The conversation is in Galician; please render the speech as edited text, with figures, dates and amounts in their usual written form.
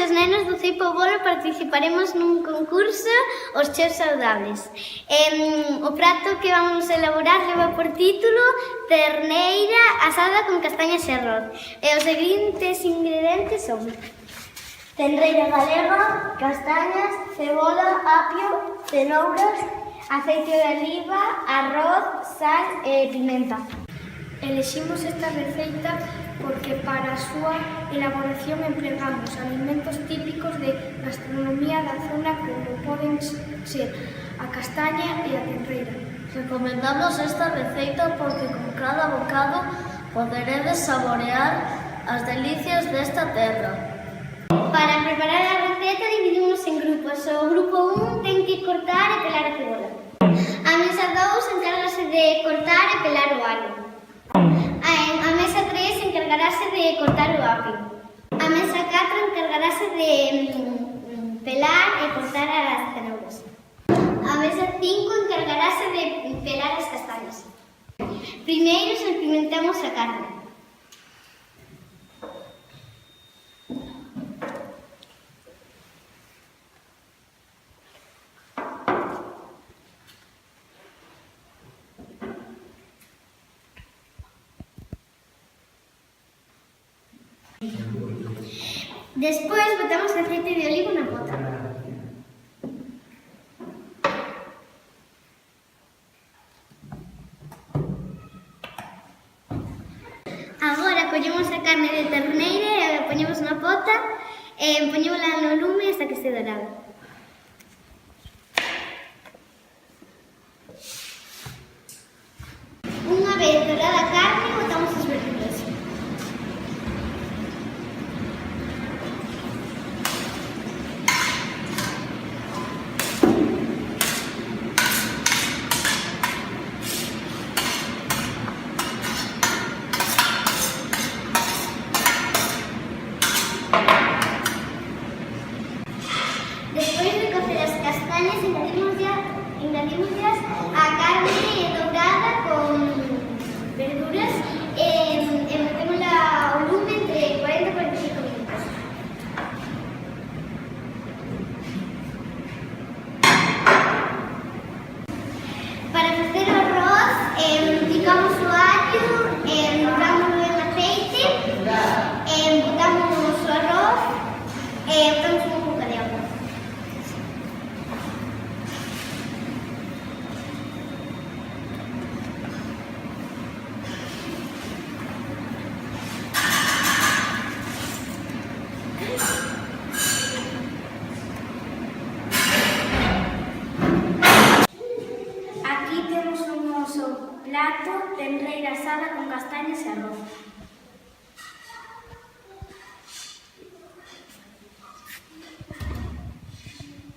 os nenos do Ceipo Bolo participaremos nun concurso Os Cheos Saudables. O prato que vamos a elaborar leva por título Terneira asada con castañas e arroz. E os seguintes ingredientes son terneira galega, castañas, cebola, apio, cenouras, aceite de oliva, arroz, sal e pimenta. Eleximos esta receita porque para a súa elaboración empregamos alimentos típicos de gastronomía da zona como poden ser a castaña e a terreira. Recomendamos esta receita porque con cada bocado poderedes saborear as delicias desta terra. Para preparar a receta dividimos en grupos. O grupo 1 ten que cortar e pelar a cebola. A mesa 2 encárgase de cortar e pelar o alho. A mesa 3 encargarase de cortar o apio. A mesa 4 encargarase de pelar e cortar as cenouras. A mesa 5 encargarase de pelar as castañas. Primeiro salpimentamos a carne. Despois botamos aceite de oliva na pota. Agora collemos a carne de terneira e a poñemos na pota e poñémola no lume hasta que este dorada. Unha vez dorada a carne, botamos as verduras. Despois de cocer as castañas, engadimoslas a carne dourada con verduras e metémosla ao lume entre 40 e 45 minutos. Para facer o arroz, picamos o alho, mudamos en aceite, botamos o arroz e botamos un pouco de agua. Aquí temos o noso plato terneira asada con castañas e arroz.